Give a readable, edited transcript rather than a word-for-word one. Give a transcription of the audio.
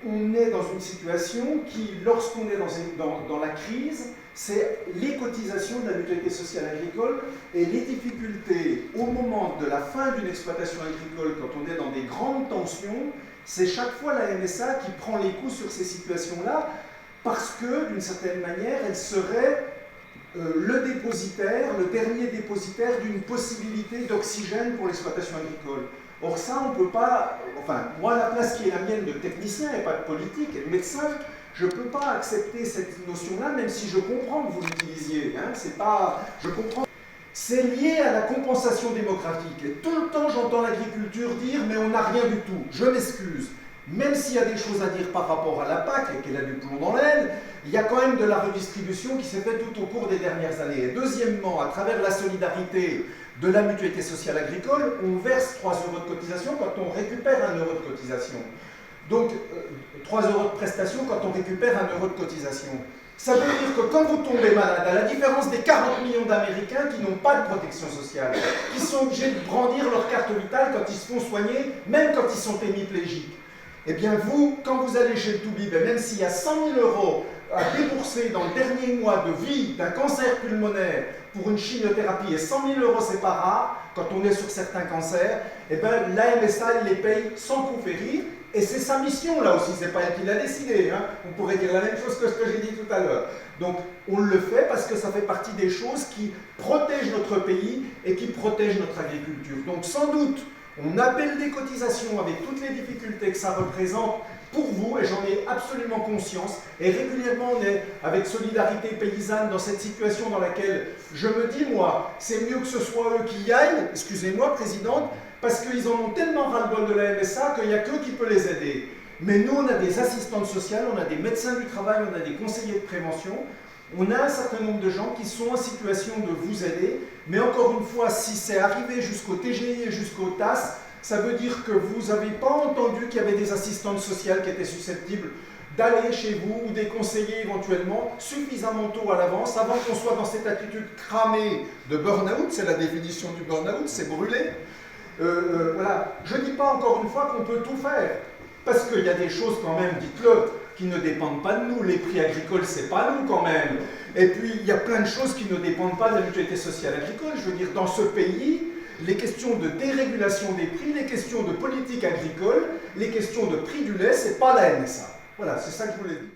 on est dans une situation qui, lorsqu'on est dans la crise, c'est les cotisations de la mutualité sociale agricole et les difficultés au moment de la fin d'une exploitation agricole, quand on est dans des grandes tensions, c'est chaque fois la MSA qui prend les coups sur ces situations-là, parce que, d'une certaine manière, elle serait le dépositaire, le dernier dépositaire d'une possibilité d'oxygène pour l'exploitation agricole. Or ça, on ne peut pas, enfin, moi, la place qui est la mienne de technicien et pas de politique et de médecin, je ne peux pas accepter cette notion-là, même si je comprends que vous l'utilisiez. Hein, c'est pas, je comprends. C'est lié à la compensation démocratique. Et tout le temps, j'entends l'agriculture dire « mais on n'a rien du tout, je m'excuse ». Même s'il y a des choses à dire par rapport à la PAC et qu'elle a du plomb dans l'aile, il y a quand même de la redistribution qui s'est faite tout au cours des dernières années. Et deuxièmement, à travers la solidarité de la mutualité sociale agricole, on verse 3 € de cotisation quand on récupère 1 € de cotisation. Donc, 3 € de prestation quand on récupère 1 € de cotisation. Ça veut dire que quand vous tombez malade, à la différence des 40 millions d'Américains qui n'ont pas de protection sociale, qui sont obligés de brandir leur carte vitale quand ils se font soigner, même quand ils sont hémiplégiques, eh bien vous, quand vous allez chez le Toubib, même s'il y a 100 000 € à débourser dans le dernier mois de vie d'un cancer pulmonaire pour une chimiothérapie, et 100 000 € c'est pas rare, quand on est sur certains cancers, eh bien la MSA elle les paye sans coup férir, et c'est sa mission là aussi, c'est pas elle qui l'a décidé, hein. On pourrait dire la même chose que ce que j'ai dit tout à l'heure. Donc on le fait parce que ça fait partie des choses qui protègent notre pays et qui protègent notre agriculture. Donc sans doute, on appelle des cotisations avec toutes les difficultés que ça représente pour vous, et j'en ai absolument conscience, et régulièrement on est avec Solidarité Paysanne dans cette situation dans laquelle je me dis, moi, c'est mieux que ce soit eux qui y aillent, excusez-moi, Présidente, parce qu'ils en ont tellement ras-le-bol de la MSA qu'il n'y a qu'eux qui peut les aider. Mais nous, on a des assistantes sociales, on a des médecins du travail, on a des conseillers de prévention, on a un certain nombre de gens qui sont en situation de vous aider, mais encore une fois, si c'est arrivé jusqu'au TGI et jusqu'au TAS, ça veut dire que vous n'avez pas entendu qu'il y avait des assistantes sociales qui étaient susceptibles d'aller chez vous ou des conseillers éventuellement suffisamment tôt à l'avance, avant qu'on soit dans cette attitude cramée de burn-out, c'est la définition du burn-out, c'est brûler. Voilà. Je ne dis pas encore une fois qu'on peut tout faire, parce qu'il y a des choses quand même, dites-le, qui ne dépendent pas de nous. Les prix agricoles, c'est pas nous quand même. Et puis, il y a plein de choses qui ne dépendent pas de la mutualité sociale agricole. Je veux dire, dans ce pays, les questions de dérégulation des prix, les questions de politique agricole, les questions de prix du lait, c'est pas la MSA. Voilà, c'est ça que je voulais dire.